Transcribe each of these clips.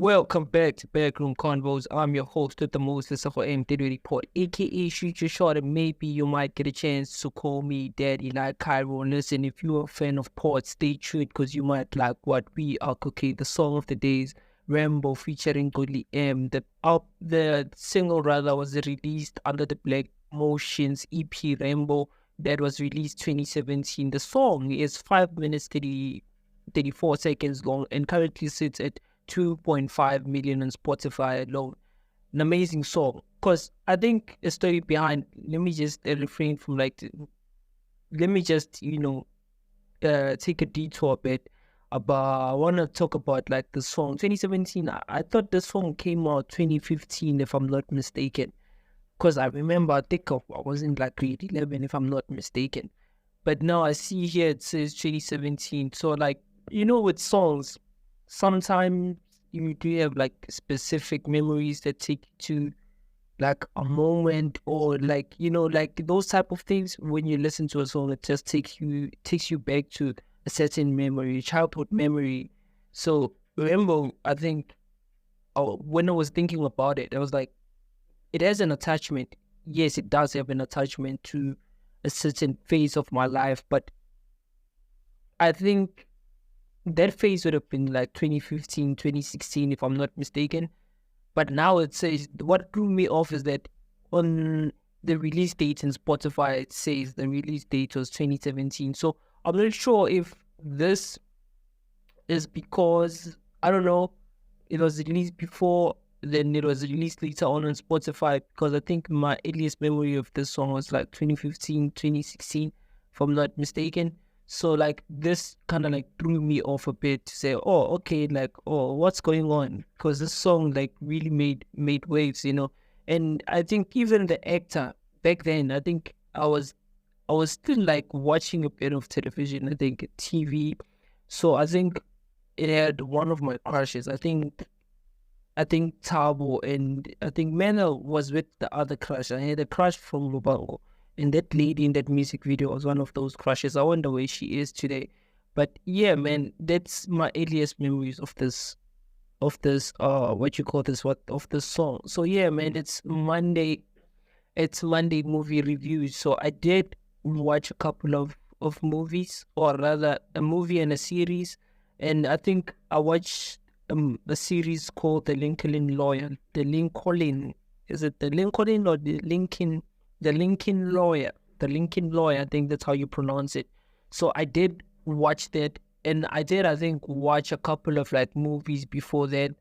Welcome back to Backroom Convos. I'm your host with the most, Lesego M report, aka Shoot Your Shot, and maybe you might get a chance to call me Daddy like Cairo. And listen, if you're a fan of Port, stay tuned because you might like what we are cooking. The song of the days, Rambo featuring Lesego M. The single rather was released under the Black Motions EP Rambo that was released 2017. The song is 5 minutes 34 seconds long and currently sits at 2.5 million on Spotify alone. An amazing song. Because I think a story behind, let me just refrain from let me just, take a detour a bit. About, I want to talk about like the song. 2017, I thought the song came out 2015, if I'm not mistaken. Because I remember, I think I was in like grade 11, if I'm not mistaken. But now I see here it says 2017. So with songs, sometimes you do have like specific memories that take you to like a moment or like those type of things. When you listen to a song, it just takes you back to a certain memory, childhood memory. So remember, I think when I was thinking about it, I was like, it has an attachment. Yes, it does have an attachment to a certain phase of my life, but I think that phase would have been like 2015, 2016, if I'm not mistaken. But now it says, what threw me off is that on the release date in Spotify, it says the release date was 2017. So I'm not sure if this is because, I don't know, it was released before, then it was released later on Spotify, because I think my earliest memory of this song was like 2015, 2016, if I'm not mistaken. So like this kind of like threw me off a bit to say, oh, okay, like, oh, what's going on? Because this song like really made waves, And I think even the actor back then, I think I was still like watching a bit of television, I think TV. So I think it had one of my crushes. I think Tabo, and I think Mena was with the other crush. I had a crush from Lubango. And that lady in that music video was one of those crushes. I wonder where she is today. But yeah, man, that's my earliest memories of this of this song. So yeah, man, it's Monday movie reviews. So I did watch a couple of movies, or rather a movie and a series. And I think I watched a series called The Lincoln Lawyer. Is it the Lincoln or the Lincoln? The Lincoln Lawyer. The Lincoln Lawyer, I think that's how you pronounce it. So I did watch that, and I think, watch a couple of like movies before that.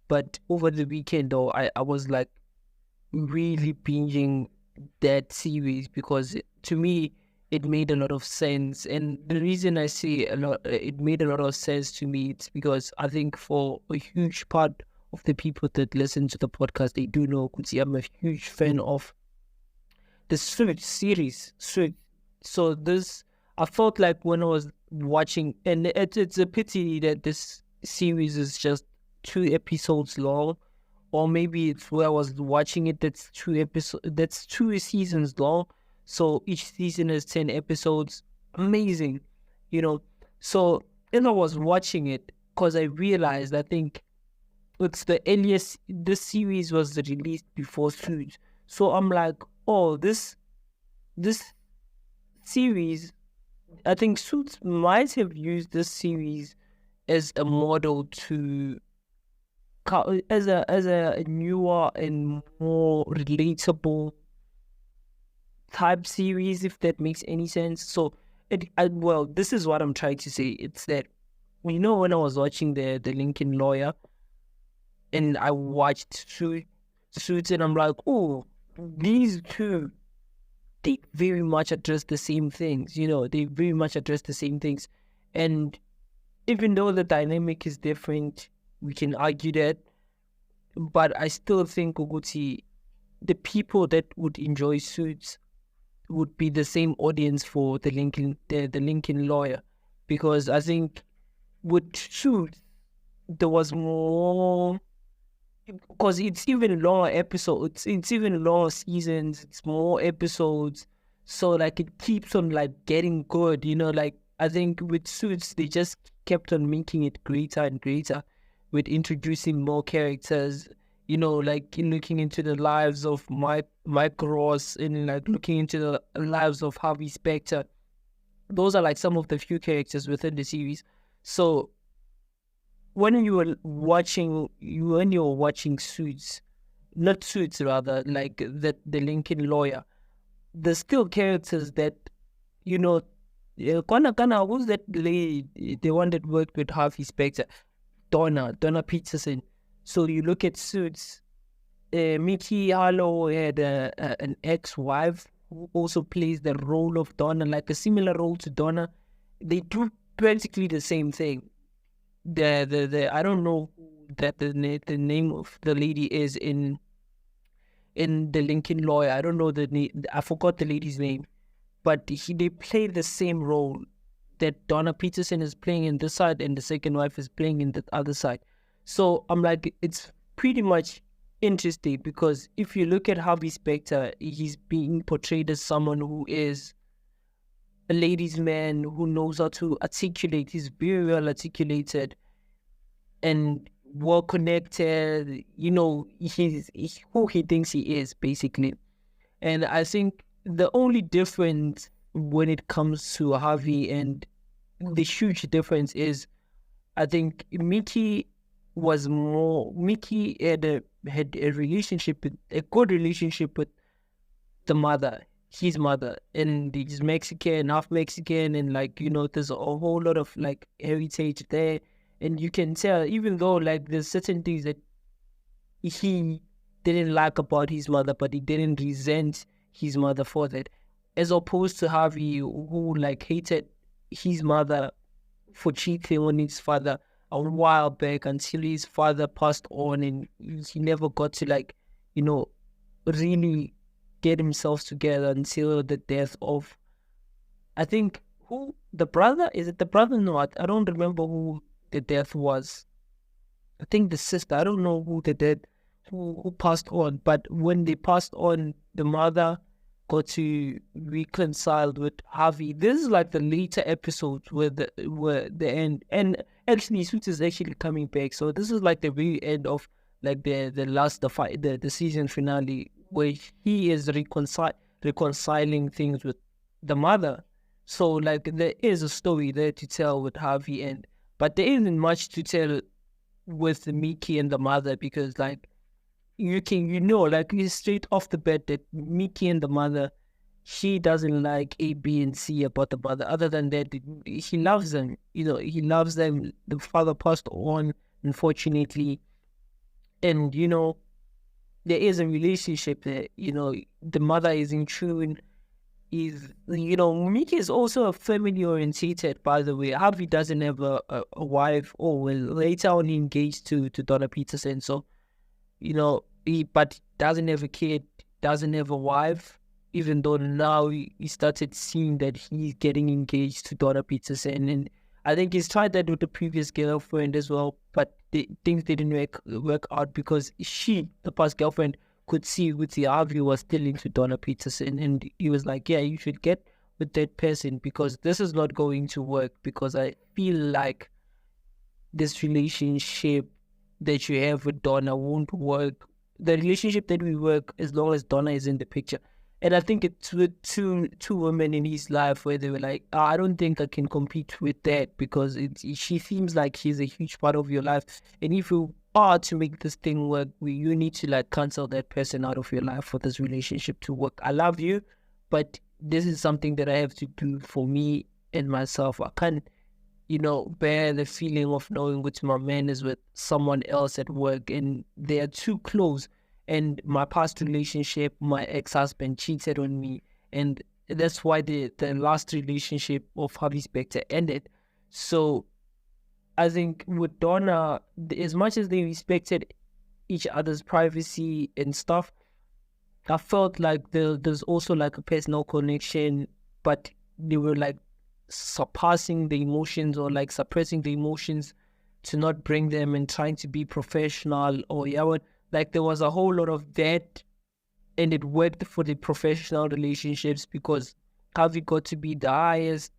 But over the weekend, though, I was like really binging that series because to me, it made a lot of sense. And the reason I say it made a lot of sense to me, it's because I think for a huge part of the people that listen to the podcast, they do know Kuti, I'm a huge fan of the Suits series. So this, I felt like when I was watching, and it's a pity that this series is just 2 episodes long, or maybe it's where I was watching it, that's 2 seasons long. So each season is 10 episodes. Amazing, So when I was watching it, because I realized, I think it's the earliest, this series was released before Suits. So I'm like, oh, this series, I think Suits might have used this series as a model to, as a newer and more relatable type series, if that makes any sense. So this is what I'm trying to say. It's that, when I was watching the Lincoln Lawyer, and I watched Suits, and I'm like, oh, these two, they very much address the same things, they very much address the same things. And even though the dynamic is different, we can argue that, but I still think, Uguti, the people that would enjoy Suits would be the same audience for the Lincoln Lawyer, because I think with Suits, there was more, because it's even longer episodes, it's even longer seasons, it's more episodes, so like it keeps on like getting good, like I think with Suits they just kept on making it greater and greater, with introducing more characters, you know, like looking into the lives of Mike Ross and like looking into the lives of Harvey Specter. Those are like some of the few characters within the series. So when you're watching Suits, not Suits rather, like the Lincoln Lawyer, there's still characters that, you know, Kana, who's that lady, the one that worked with Harvey Specter? Donna Peterson. So you look at Suits, Mickey Harlow had an ex-wife who also plays the role of Donna, like a similar role to Donna. They do practically the same thing. The I don't know that the name of the lady is in the Lincoln Lawyer. I don't know the name. I forgot the lady's name, but they play the same role that Donna Peterson is playing in this side and the second wife is playing in the other side. So I'm like, it's pretty much interesting because if you look at Harvey Specter, he's being portrayed as someone who is a ladies' man who knows how to articulate. He's very well articulated and well connected. You know, he's who he thinks he is, basically. And I think the only difference when it comes to Harvey, and the huge difference is, I think Mickey had a relationship, a good relationship with the mother, his mother, and he's Mexican, half Mexican, and like, you know, there's a whole lot of like heritage there, and you can tell, even though like there's certain things that he didn't like about his mother, but he didn't resent his mother for that, as opposed to Harvey, who like hated his mother for cheating on his father a while back until his father passed on, and he never got to like, you know, really get himself together until the death of, I think, who, the brother? Is it the brother? No, I don't remember who the death was. I think the sister. I don't know who passed on. But when they passed on, the mother got to reconcile with Harvey. This is like the later episodes where the end, and actually Suits is actually coming back. So this is like the very end of like the season finale, where he is reconciling things with the mother. So like there is a story there to tell with Harvey, but there isn't much to tell with Mickey and the mother, because like like it's straight off the bat that Mickey and the mother, she doesn't like A, B, and C about the mother. Other than that, he loves them. You know, he loves them. The father passed on, unfortunately, and you know, there is a relationship there. You know, the mother is in tune. Mickey is also a family orientated, by the way. Harvey doesn't have a wife, or well, later on he engaged to Donna Peterson. So, you know, but doesn't have a kid, doesn't have a wife, even though now he started seeing that he's getting engaged to Donna Peterson. And I think he's tried that with the previous girlfriend as well, but things didn't work out because the past girlfriend, could see with the Harvey was still into Donna Peterson, and he was like, yeah, you should get with that person because this is not going to work, because I feel like this relationship that you have with Donna won't work. The relationship that we work as long as Donna is in the picture. And I think it's with two women in his life where they were like, I don't think I can compete with that, because she seems like she's a huge part of your life. And if you are to make this thing work, you need to like cancel that person out of your life for this relationship to work. I love you, but this is something that I have to do for me and myself. I can't, bear the feeling of knowing which my man is with someone else at work and they are too close. And my past relationship, my ex-husband cheated on me. And that's why the last relationship of Harvey Specter ended. So I think with Donna, as much as they respected each other's privacy and stuff, I felt like there's also like a personal connection, but they were like surpassing the emotions or like suppressing the emotions to not bring them and trying to be professional or like there was a whole lot of that, and it worked for the professional relationships because Harvey got to be the highest,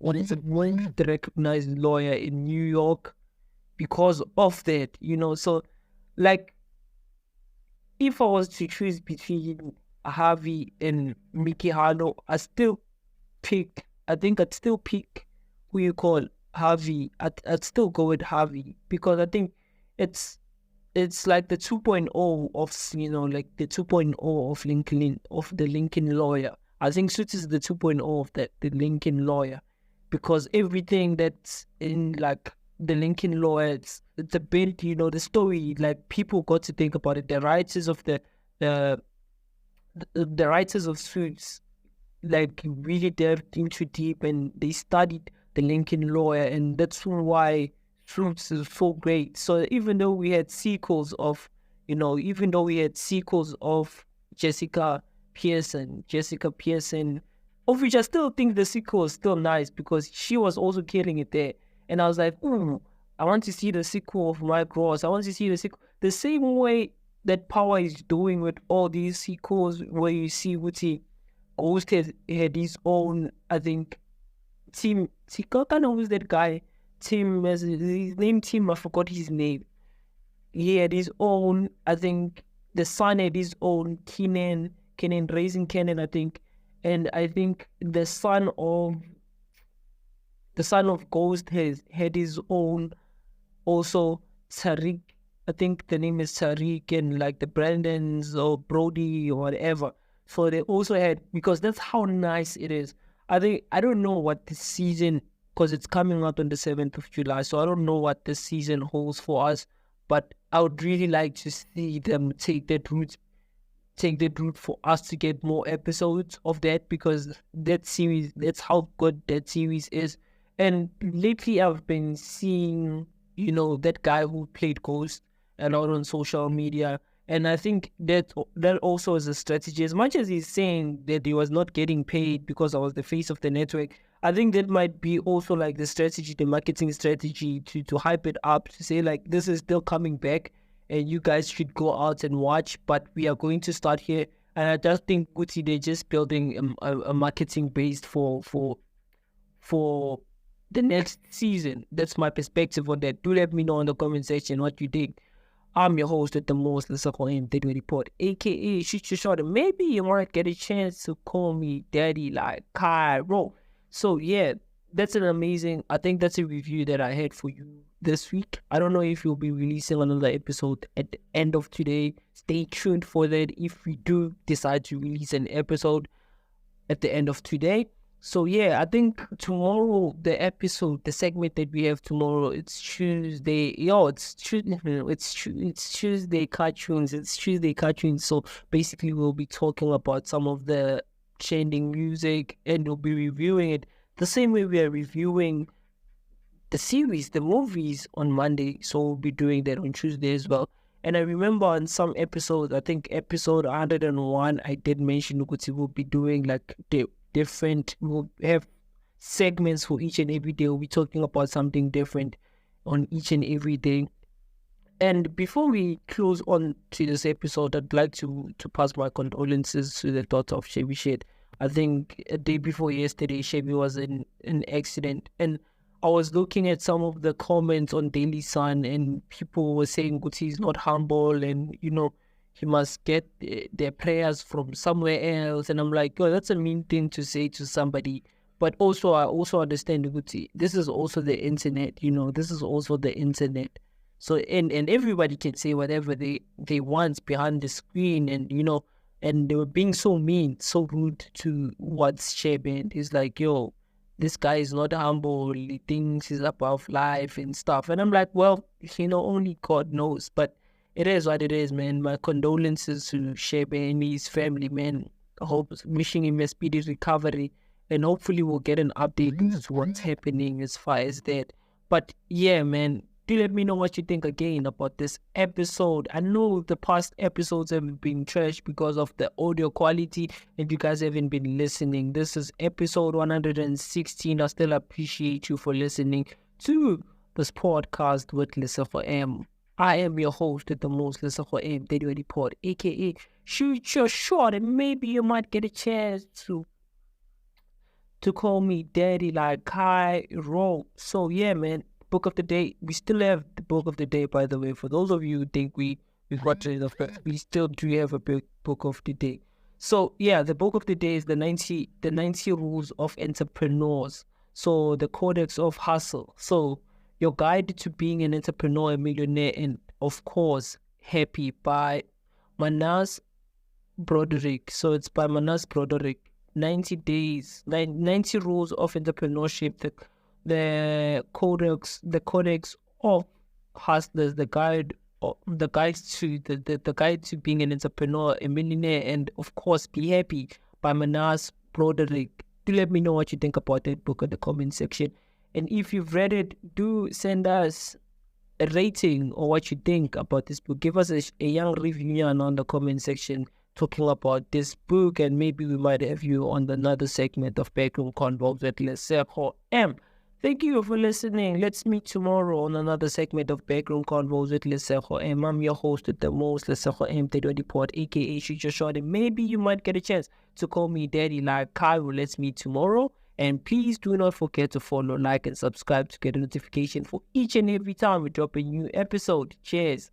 the recognized lawyer in New York. because of that, So, like, if I was to choose between Harvey and Mickey Harlow, I think I'd still pick who you call Harvey. I'd still go with Harvey because I think it's like the 2.0 of, like the 2.0 of the Lincoln Lawyer. I think Suits is the 2.0 of the Lincoln Lawyer, because everything that's in like the Lincoln Lawyer, it's a bit, the story, like people got to think about it. The writers of the the writers of Suits like really delved into deep, and they studied the Lincoln Lawyer, and that's why Suits is so great. So even though we had sequels of, Jessica Jessica Pearson, of which I still think the sequel is still nice because she was also killing it there. And I was like, ooh, I want to see the sequel of Mike Ross. I want to see the sequel. The same way that Power is doing with all these sequels, where you see Woodsy Ghost had his own, I think, Tim. I can't know who's that guy. Tim, his name Tim, I forgot his name. He had his own, I think, the son had his own, Kenan, Raising Kenan, I think. And I think the son of Ghost had his own also, Tariq. I think the name is Tariq, and like the Brandons or Brody or whatever. So they also had, because that's how nice it is. I don't know what this season, because it's coming out on the 7th of July, so I don't know what this season holds for us, but I would really like to see them take that route for us to get more episodes of that, because that series, that's how good that series is. And lately I've been seeing, that guy who played Ghost a lot on social media. And I think that also is a strategy. As much as he's saying that he was not getting paid because I was the face of the network, I think that might be also like the strategy, the marketing strategy to hype it up, to say like, this is still coming back and you guys should go out and watch, but we are going to start here. And I just think Gucci, they're just building a marketing base for the next season. That's my perspective on that. Do let me know in the comment section what you think. I'm your host at the most, Lesego M, Daddy Report, aka Shoot Your Shot. Maybe you might get a chance to call me Daddy like Cairo. So yeah, that's I think that's a review that I had for you this week. I don't know if we'll be releasing another episode at the end of today. Stay tuned for that if we do decide to release an episode at the end of today. So yeah, I think tomorrow, the segment that we have tomorrow, it's Tuesday. It's Tuesday cartoons. It's Tuesday cartoons. So basically, we'll be talking about some of the trending music, and we'll be reviewing it the same way we are reviewing the series, the movies on Monday. So we'll be doing that on Tuesday as well. And I remember on some episodes, I think episode 101, I did mention Nukuti will be doing like we'll have segments for each and every day. We'll be talking about something different on each and every day. And before we close on to this episode, I'd like to pass my condolences to the daughter of Shebeshkt. I think a day before yesterday, Shebi was in an accident, and I was looking at some of the comments on Daily Sun, and people were saying Guti is not humble, and he must get their prayers from somewhere else. And I'm like, oh, that's a mean thing to say to somebody. But also, I also understand, Guti, this is also the internet, this is also the internet. So, and everybody can say whatever they want behind the screen, and, and they were being so mean, so rude towards Sheb, and he's like, yo, this guy is not humble, he thinks he's above life and stuff. And I'm like, well, only God knows, but it is what it is, man. My condolences to Sheb and his family, man. Wishing him a speedy recovery, and hopefully we'll get an update as to what's happening as far as that. But yeah, man, do let me know what you think again about this episode. I know the past episodes have been trashed because of the audio quality, and you guys haven't been listening. This is episode 116. I still appreciate you for listening to this podcast with Lesego M. I am your host at the most, Lesego M, Daddy Report, aka Shoot Your Shot, and maybe you might get a chance to call me Daddy like Cairo. So yeah, man, book of the day. We still have the book of the day, by the way. For those of you who think we've got rid of it, we still do have a book of the day. So yeah, the book of the day is the 90 rules of entrepreneurs. So the codex of hustle. So your guide to being an entrepreneur, a millionaire, and of course happy, by Manas Broderick. So it's by Manas Broderick. 90 days, 90 rules of entrepreneurship. The codex of hustlers. The guide to being an entrepreneur, a millionaire, and of course be happy, by Manas Broderick. Do let me know what you think about that book in the comment section. And if you've read it, do send us a rating or what you think about this book. Give us a young review on the comment section talking about this book, and maybe we might have you on another segment of Backroom Convo with Lesego M. Thank you for listening. Let's meet tomorrow on another segment of Backroom Convos with Lesego M. I'm your host with the most, Lesego M, the report, aka Shoot Your Shot, and maybe you might get a chance to call me Daddy like Cairo. Let's meet tomorrow. And please do not forget to follow, like, and subscribe to get a notification for each and every time we drop a new episode. Cheers.